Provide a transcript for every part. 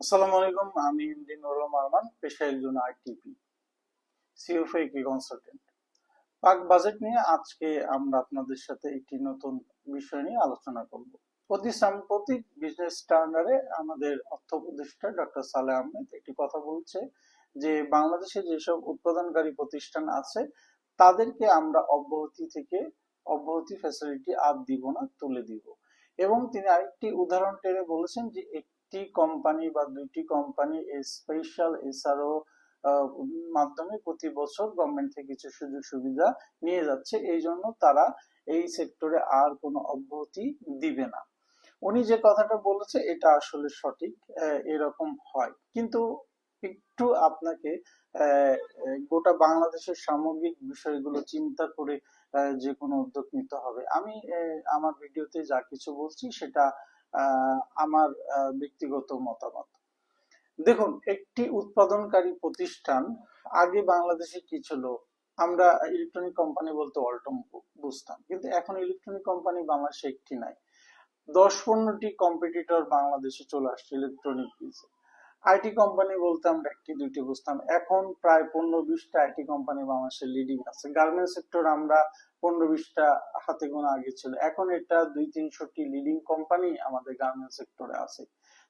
আসসালামু আলাইকুম। আমি এমডি নুরুল আরমান, পেশায় একজন আইটিপি সিওফি কনসালটেন্ট। পাক বাজেট নিয়ে আজকে আমরা আপনাদের সাথে একটি নতুন বিষয় নিয়ে আলোচনা করব। অতি সাম্প্রতিক বিজনেস স্ট্যান্ডার্ডে আমাদের অর্থ উপদেষ্টা ডক্টর সালেহ আহমেদ একটি কথা বলছে যে বাংলাদেশে যেসব উৎপাদনকারী প্রতিষ্ঠান আছে তাদেরকে আমরা অব্যাহতি ফ্যাসিলিটি আর দিব না, তুলে দিব। এবং তিনি আরেকটি উদাহরণ টেনে বলেছেন যে একটি কোম্পানি বা দুইটি কোম্পানি স্পেশাল এসআরও মাধ্যমে প্রতি বছর গভর্নমেন্ট থেকে কিছু সুযোগ সুবিধা নিয়ে যাচ্ছে, এই জন্য তারা এই সেক্টরে আর কোনো অব্যাহতি দিবে না। উনি যে কথাটা বলেছে এটা আসলে সঠিক, এরকম হয়। কিন্তু একটু আপনাকে গোটা বাংলাদেশের সামগ্রিক বিষয়গুলো চিন্তা করে যে কোনো উদ্যোগ নিতে হবে। আমি আমার ভিডিওতে যা কিছু বলছি সেটা আমার ব্যক্তিগত মতামত। দেখুন, একটি উৎপাদনকারী প্রতিষ্ঠান আগে বাংলাদেশে কি ছিল? আমরা ইলেকট্রনিক কোম্পানি বলতে ওয়ালটন বুঝতাম, কিন্তু এখন ইলেকট্রনিক কোম্পানি বাংলাদেশে একটি নাই, 10-15টি কম্পিটিটর বাংলাদেশে চলে আসছে ইলেকট্রনিক পিসে। আইটি কোম্পানি বলতে আমরা একটি দুইটি বুঝতাম, এখন প্রায় 15-20টা আইটি কোম্পানি বাংলাদেশে লিডিং আছে। গার্মেন্টস সেক্টর আমরা 15-20টা হাতে গোনা আগে ছিল, এখন এটা 200-300টি লিডিং কোম্পানি আমাদের গার্মেন্টস সেক্টরে আছে।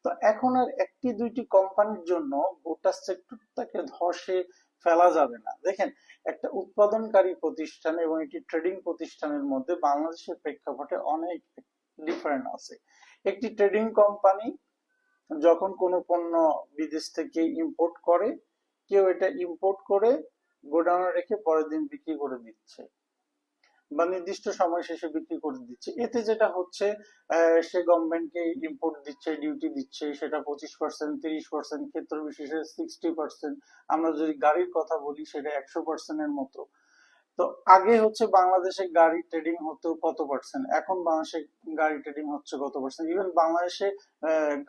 তো এখন আর একটি দুইটি কোম্পানির জন্য গোটা সেক্টরটাকে ধসে ফেলা যাবে না। দেখেন, একটা উৎপাদনকারী প্রতিষ্ঠান এবং একটি ট্রেডিং প্রতিষ্ঠানের মধ্যে বাংলাদেশের প্রেক্ষাপটে অনেক ডিফারেন্ট আছে। একটি ট্রেডিং কোম্পানি যখন কোনো পণ্য বিদেশ থেকে ইম্পোর্ট করে, কেউ এটা ইম্পোর্ট করে গোডাউনে রেখে পরের দিন বিক্রি করে দিচ্ছে বা নির্দিষ্ট সময় শেষে বিক্রি করে দিচ্ছে। এতে যেটা হচ্ছে, সে গভর্নমেন্টকে ইম্পোর্ট দিচ্ছে, ডিউটি দিচ্ছে, সেটা 25%, 30%, ক্ষেত্র বিশেষে 60%। আমরা যদি গাড়ির কথা বলি সেটা 100%-এর মতো। তো আগে হচ্ছে বাংলাদেশে গাড়ি ট্রেডিং হতো কত পার্সেন্ট, এখন বাংলাদেশে গাড়ি ট্রেডিং হচ্ছে কত পার্সেন্ট, ইভেন বাংলাদেশে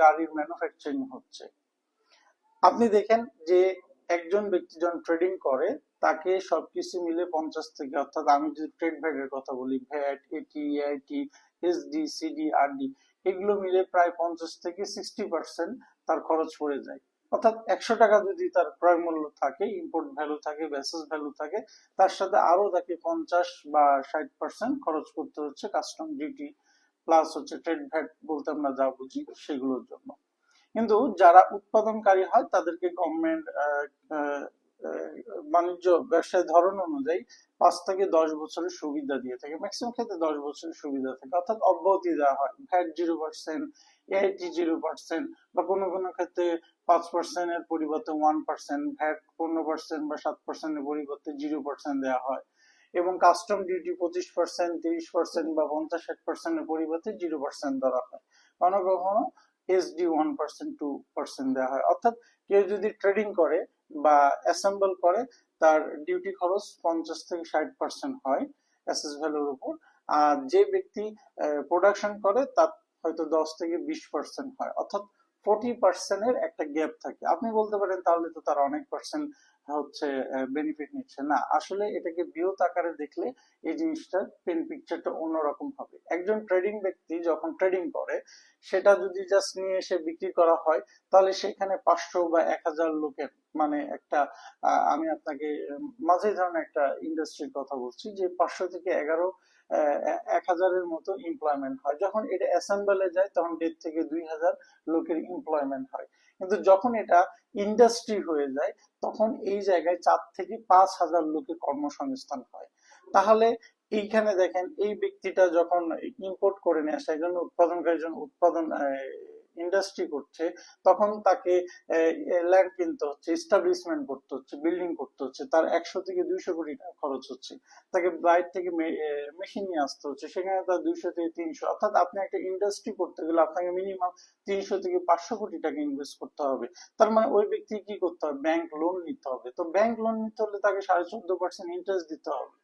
গাড়ির ম্যানুফ্যাকচারিং হচ্ছে। আপনি দেখেন যে একজন ব্যক্তি যখন ট্রেডিং করে তাকে সবকিছু মিলে 50 থেকে, অর্থাৎ আমি যদি ট্রেড ভ্যাট এর কথা বলি, ভ্যাট, এটি, আইটি, এসডি, সিডি, আরডি, এগুলো মিলে প্রায় 50 থেকে 60% তার খরচ পড়ে যায়। অর্থাৎ 100 টাকা যদি তার ক্রয় মূল্য থাকে, ইম্পোর্ট ভ্যালু থাকে, বেসিস ভ্যালু থাকে, তার সাথে আরো তাকে 50 বা 60% খরচ করতে হচ্ছে কাস্টম ডিউটি প্লাস হচ্ছে ট্রেড ভ্যাট বলতে আমরা যা বুঝি সেগুলোর জন্য। কিন্তু যারা উৎপাদনকারী হয় তাদেরকে গভর্নমেন্ট বাণিজ্য ব্যবসায় ধরন অনুযায়ী 5 থেকে 10 বছরের সুবিধা দিয়ে থাকে, ম্যাক্সিমাম ক্ষেত্রে 10 বছরের সুবিধা থাকে, অর্থাৎ অব্যাহতি দেওয়া হয়। ভ্যাট 0%, এআইটি 0%, বা কোনো কোনো ক্ষেত্রে 5%-এর পরিবর্তে 1%, ভ্যাট 15% বা 7%-এর পরিবর্তে 0% দেওয়া হয়, এবং কাস্টম ডিউটি 25%, 30% বা 50-60%-এর পরিবর্তে 0% ধরা হয়। কখনো কখনো এসডি 1%, 2% দেওয়া হয়। অর্থাৎ কেউ যদি ট্রেডিং করে বা অ্যাসেম্বল করে, তার ডিউটি খরচ 50 থেকে 60% হয় এসএস ভ্যালুর উপর। আর যে ব্যক্তি প্রোডাকশন করে তার হয়তো 10 থেকে 20% হয়, অর্থাৎ 40%-এর একটা গ্যাপ থাকে। আপনি বলতে পারেন তাহলে তো তার অনেক পার্সেন্ট হচ্ছে বেনিফিট নিচ্ছে না। আসলে এটাকে বৃহৎ আকারে দেখলে এই জিনিসটা পেন পিকচারটা অন্যরকম হবে। একজন ট্রেডিং ব্যক্তি যখন ট্রেডিং করে, সেটা যদি জাস্ট নিয়ে এসে বিক্রি করা হয়, তাহলে সেখানে 500 বা 1000 লোকের, মানে একটা আমি আপনাকে মাঝে ধরনের একটা ইন্ডাস্ট্রির কথা বলছি যে 500 থেকে 11 1000-এর মতো এমপ্লয়মেন্ট হয়। যখন এটা অ্যাসেম্বলে যায় তখন 1.5 থেকে 2,000 লোকের এমপ্লয়মেন্ট হয়। কিন্তু যখন এটা ইন্ডাস্ট্রি হয়ে যায় তখন এই জায়গায় 4 থেকে 5 হাজার লোকের কর্মসংস্থান হয়। তাহলে এইখানে দেখেন, এই ব্যক্তিটা যখন ইম্পোর্ট করে নিয়ে আসে, একজন উৎপাদনকারী যখন উৎপাদন ইন্ডাস্ট্রি করছে, তখন তাকে ল্যান্ড কিনতে হচ্ছে, এস্টাবলিশমেন্ট করতে হচ্ছে, বিল্ডিং করতে হচ্ছে, তার 100 থেকে 200 কোটি টাকা খরচ হচ্ছে। তাকে বাইরে থেকে মেশিন নিয়ে আসতে হচ্ছে, সেখানে তার 200 থেকে 300, অর্থাৎ আপনি একটা ইন্ডাস্ট্রি করতে গেলে আপনাকে মিনিমাম 300 থেকে 500 কোটি টাকা ইনভেস্ট করতে হবে। তার মানে ওই ব্যক্তি কি করতে হবে? ব্যাংক লোন নিতে হবে। তো ব্যাংক লোন নিতে হলে তাকে 14.5% ইন্টারেস্ট দিতে হবে।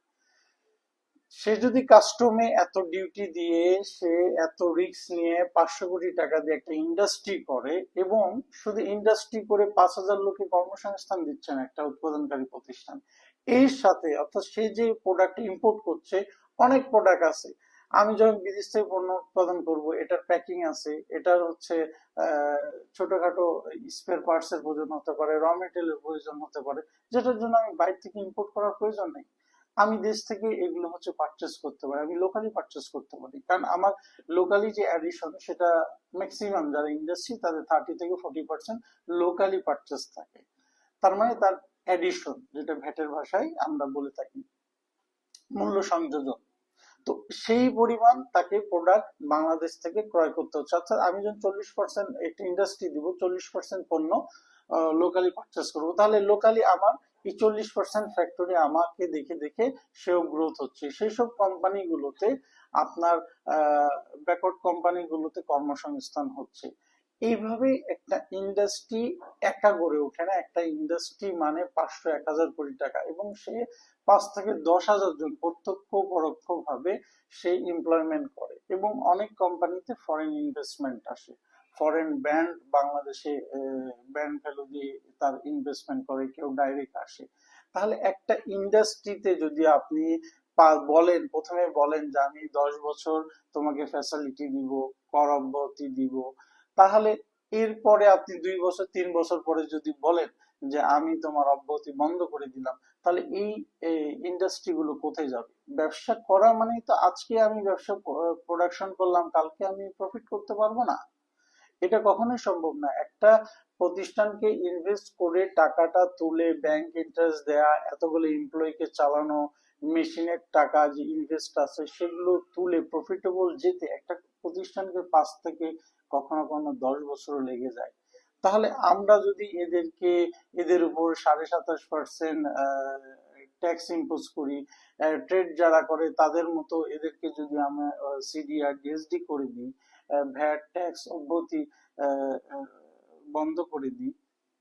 সে যদি কাস্টমে এত ডিউটি দিয়ে, সে এত রিস্ক নিয়ে 500 কোটি টাকা দিয়ে একটা ইন্ডাস্ট্রি করে, এবং শুধু ইন্ডাস্ট্রি করে 5,000 লোকে কর্মসংস্থান দিচ্ছেন একটা উৎপাদনকারী প্রতিষ্ঠান। এর সাথে অর্থাৎ সে যে প্রোডাক্ট ইম্পোর্ট করছে, অনেক প্রোডাক্ট আছে, আমি যখন বিদেশ থেকে পণ্য উৎপাদন করব, এটার প্যাকিং আছে, এটার হচ্ছে আহ, ছোটখাটো স্পেয়ার পার্টস এর প্রয়োজন হতে পারে, র মেটেরিয়ালের প্রয়োজন হতে পারে, যেটার জন্য আমি বাইরে থেকে ইম্পোর্ট করার প্রয়োজন নেই। আমি দেশ থেকে এগুলো হচ্ছে পারচেস করতে পারি, আমি লোকালি পারচেস করতে পারি, কারণ আমার লোকালি যে অ্যাডিশন সেটা ম্যাক্সিমাম যারা ইন্ডাস্ট্রি তাদের 30 থেকে 40% লোকালি পারচেস থাকে। তার মানে তার অ্যাডিশন, যেটা ভ্যাটের ভাষায় আমরা বলে থাকি মূল্য সংযোজন, তো সেই পরিমাণ তাকে প্রোডাক্ট বাংলাদেশ থেকে ক্রয় করতে হচ্ছে। অর্থাৎ আমি যখন 40% একটা ইন্ডাস্ট্রি দিব, 40% পণ্য লোকালি পারচেস করবো, তাহলে লোকালি আমার এই 40% ফ্যাক্টরি আমাকে দেখে দেখে সেও গ্রোথ হচ্ছে। সেই সব কোম্পানিগুলোতে আপনার ব্যাকওয়ার্ড কোম্পানিগুলোতে কর্মসংস্থান হচ্ছে। এইভাবে একটা ইন্ডাস্ট্রি একা গড়ে ওঠে না। একটা ইন্ডাস্ট্রি মানে 500-1000 কোটি টাকা, এবং সে 5 থেকে 10 হাজার জন প্রত্যক্ষ পরোক্ষ ভাবে সে এমপ্লয়মেন্ট করে, এবং অনেক কোম্পানিতে ফরেন ইনভেস্টমেন্ট আসে। ফরেন ব্র্যান্ড বাংলাদেশে ব্র্যান্ড ভ্যালু দিয়ে তার ইনভেস্টমেন্ট করে, কেউ ডাইরেক্ট আসে। তাহলে একটা ইন্ডাস্ট্রিতে যদি আপনি বলেন, প্রথমে বলেন যে আমি 10 বছর তোমাকে ফ্যাসিলিটি দিব, কর অব্যাহতি দিব, তাহলে এরপরে আপনি 2 বছর 3 বছর পরে যদি বলেন যে আমি তোমার অব্যাহতি বন্ধ করে দিলাম, তাহলে এই ইন্ডাস্ট্রি গুলো কোথায় যাবে? ব্যবসা করা মানেই তো আজকে আমি ব্যবসা প্রোডাকশন করলাম, কালকে আমি প্রফিট করতে পারবো না, এটা কখনোই সম্ভব না। একটা প্রতিষ্ঠানকে ইনভেস্ট করে টাকাটা তুলে ব্যাংক ইন্টারেস্ট দেয়া, এতগুলো এমপ্লয়িকে চালানো, মেশিনের টাকা যে ইনভেস্ট আছে সেগুলো তুলে প্রফিটেবল যেতে একটা প্রতিষ্ঠানকে 5 থেকে কখনো কখনো 10 বছরও লেগে যায়। তাহলে আমরা যদি এদের উপর 27.5% ট্যাক্স ইম্পোজ করি, ট্রেড যারা করে তাদের মতো এদেরকে যদি আমরা সিডিআর ডিএসডি করে দিই, ভ্যাট ট্যাক্স অব্যাহতি বন্ধ করে দিই,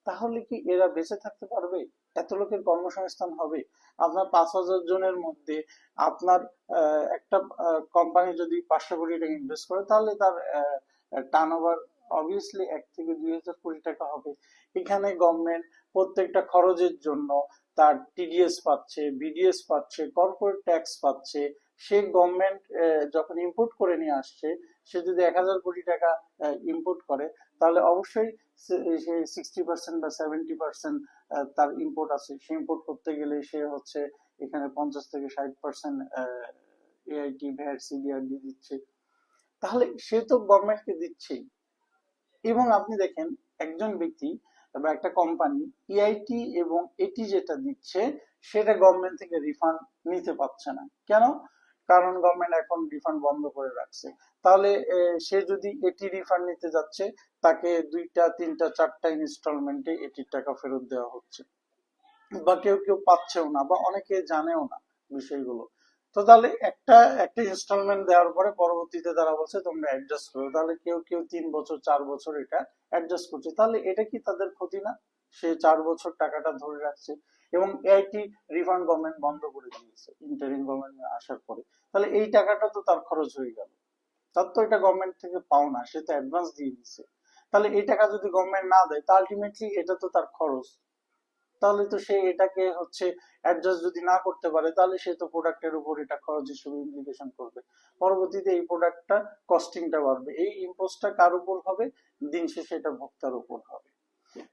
তাহলে কি এরা বেঁচে থাকতে পারবে? এত লোকের কর্মসংস্থান হবে? আপনার 5,000 জনের মধ্যে আপনার একটা কোম্পানি যদি 500 কোটি টাকা ইনভেস্ট করে, তাহলে তার টার্ন ওভার অবভিয়াসলি 1 থেকে 2 হাজার কোটি টাকা হবে। এখানে গভর্নমেন্ট প্রত্যেকটা খরচের জন্য তার টিডিএস পাচ্ছে, বিডিএস পাচ্ছে, কর্পোরেট ট্যাক্স পাচ্ছে। সে গভর্নমেন্ট যখন ইম্পোর্ট করে নিয়ে আসছে, সে যদি 1,000 কোটি টাকা ইম্পোর্ট করে, তাহলে অবশ্যই সে 60% বা 70% তার ইম্পোর্ট আছে। সে ইম্পোর্ট করতে গেলে সে হচ্ছে এখানে 50 থেকে 60% এআইটি ভ্যাট সিডিআর দিয়ে দিচ্ছে, তাহলে সে তো গভর্নমেন্টকে দিচ্ছেই। এবং আপনি দেখেন একজন ব্যক্তি বা একটা কোম্পানি ইআইটি এবং এটি যেটা দিচ্ছে সেটা গভর্নমেন্ট থেকে রিফান্ড নিতে পারছে না। কেন? কারণ গভর্নমেন্ট এখন রিফান্ড বন্ধ করে রাখছে। তাহলে সে যদি এটি রিফান্ড নিতে যাচ্ছে, তাকে 2টা 3টা 4টা ইনস্টলমেন্টে এটির টাকা ফেরত দেওয়া হচ্ছে, বা কেউ কেউ পাচ্ছেও না, বা অনেকে জানেও না বিষয়গুলো। তো তাহলে একটা একটা ইনস্টলমেন্ট দেওয়ার পরে পরবর্তীতে তারা বলছে তোমরা অ্যাডজাস্ট করো, তাহলে কেউ কেউ 3 বছর 4 বছর এটা অ্যাডজাস্ট করছে, তাহলে এটা কি তাদের ক্ষতি না? সে 4 বছর টাকাটা ধরে রাখছে, এবং এআইটি রিফান্ড গভর্নমেন্ট বন্ধ করে দিয়েছে ইন্টারিম গভর্নমেন্ট আসার পরে, তাহলে এই টাকাটা তো তার খরচ হয়ে গেল। তার তো এটা গভর্নমেন্ট থেকে পাও না, সে তো অ্যাডভান্স দিয়ে দিচ্ছে। তাহলে এই টাকা যদি গভর্নমেন্ট না দেয়, তা আলটিমেটলি এটা তো তার খরচ। তাহলে তো সে এটাকে হচ্ছে অ্যাডজাস্ট যদি না করতে পারে, তাহলে সে তো প্রোডাক্টের উপর এটা খরচ হিসেবে ইমপ্লিকেশন করবে। পরবর্তীতে এই প্রোডাক্টটা কস্টিংটা বাড়বে, এই ইম্পোজটা কার উপর হবে? দিন শেষে এটা ভোক্তার উপর হবে।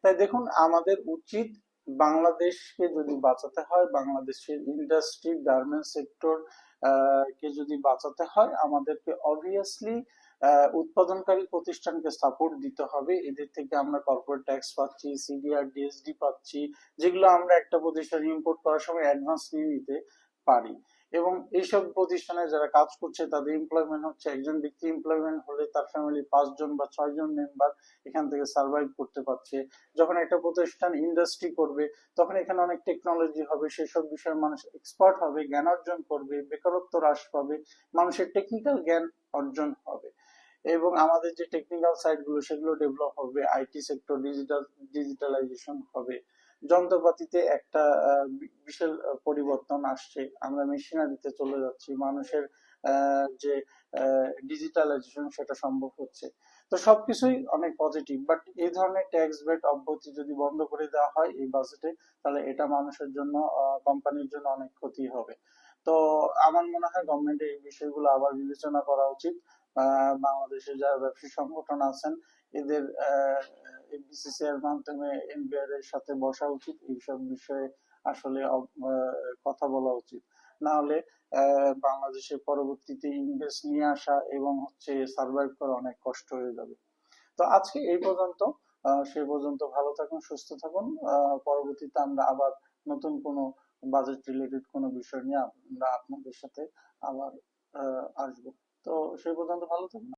তাই দেখুন, আমাদের উচিত বাংলাদেশকে যদি বাঁচাতে হয়, বাংলাদেশের ইন্ডাস্ট্রি গার্মেন্টস সেক্টর কে যদি বাঁচাতে হয়, আমাদেরকে অবভিয়াসলি উৎপাদনকারী প্রতিষ্ঠানকে সাপোর্ট দিতে হবে। এদের থেকে আমরা কর্পোরেট ট্যাক্স পাচ্ছি, সিডিআর ডিএসডি পাচ্ছি, যেগুলো আমরা একটা প্রতিষ্ঠান ইম্পোর্ট করার সময় অ্যাডভান্স নিয়ে নিতে পারি। এবং এইসব প্রতিষ্ঠানে যারা কাজ করছে তাদের এমপ্লয়মেন্ট হচ্ছে, একজন ব্যক্তি এমপ্লয়মেন্ট হলে তার ফ্যামিলি 5 জন বা 6 জন মেম্বার এখান থেকে সার্ভাইভ করতে পারছে। যখন একটা প্রতিষ্ঠান ইন্ডাস্ট্রি করবে, তখন এখানে অনেক টেকনোলজি হবে, সেসব বিষয়ে মানুষ এক্সপার্ট হবে, জ্ঞান অর্জন করবে, বেকারত্ব হ্রাস পাবে, মানুষের টেকনিক্যাল জ্ঞান অর্জন হবে, এবং আমাদের যে টেকনিক্যাল সাইড গুলো সেগুলো ডেভেলপ হবে, আইটি সেক্টর ডিজিটালাইজেশন হবে, যন্ত্রপাতিতে একটা বিশাল পরিবর্তন আসছে, আমরা মেশিনারিতে চলে যাচ্ছি, মানুষের যে ডিজিটালাইজেশন সেটা সম্ভব হচ্ছে। তো সবকিছুই অনেক পজিটিভ, বাট এই ধরনের ট্যাক্স ভ্যাট অব্যাহতি যদি বন্ধ করে দেওয়া হয় এই বাজেটে, তাহলে এটা মানুষের জন্য, কোম্পানির জন্য অনেক ক্ষতি হবে। তো আমার মনে হয় গভর্নমেন্টের এই বিষয়গুলো আবার বিবেচনা করা উচিত। বাংলাদেশের যারা ব্যবসায়ী সংগঠন আছেন এদের বিসিসিআই এর মাধ্যমে এনবিআর এর সাথে বসা উচিত, এইসব বিষয়ে আসলে কথা বলা উচিত। না হলে বাংলাদেশে পরবর্তীতে ইনভেস্ট নিয়ে আসা এবং হচ্ছে সার্ভাইভ করা অনেক কষ্ট হয়ে যাবে। তো আজকে এই পর্যন্ত। সে পর্যন্ত ভালো থাকুন, সুস্থ থাকুন। পরবর্তীতে আমরা আবার নতুন কোনো বাজেট রিলেটেড কোনো বিষয় নিয়ে আমরা আপনাদের সাথে আবার আসবো। তো সে পর্যন্ত ভালো থাকুন।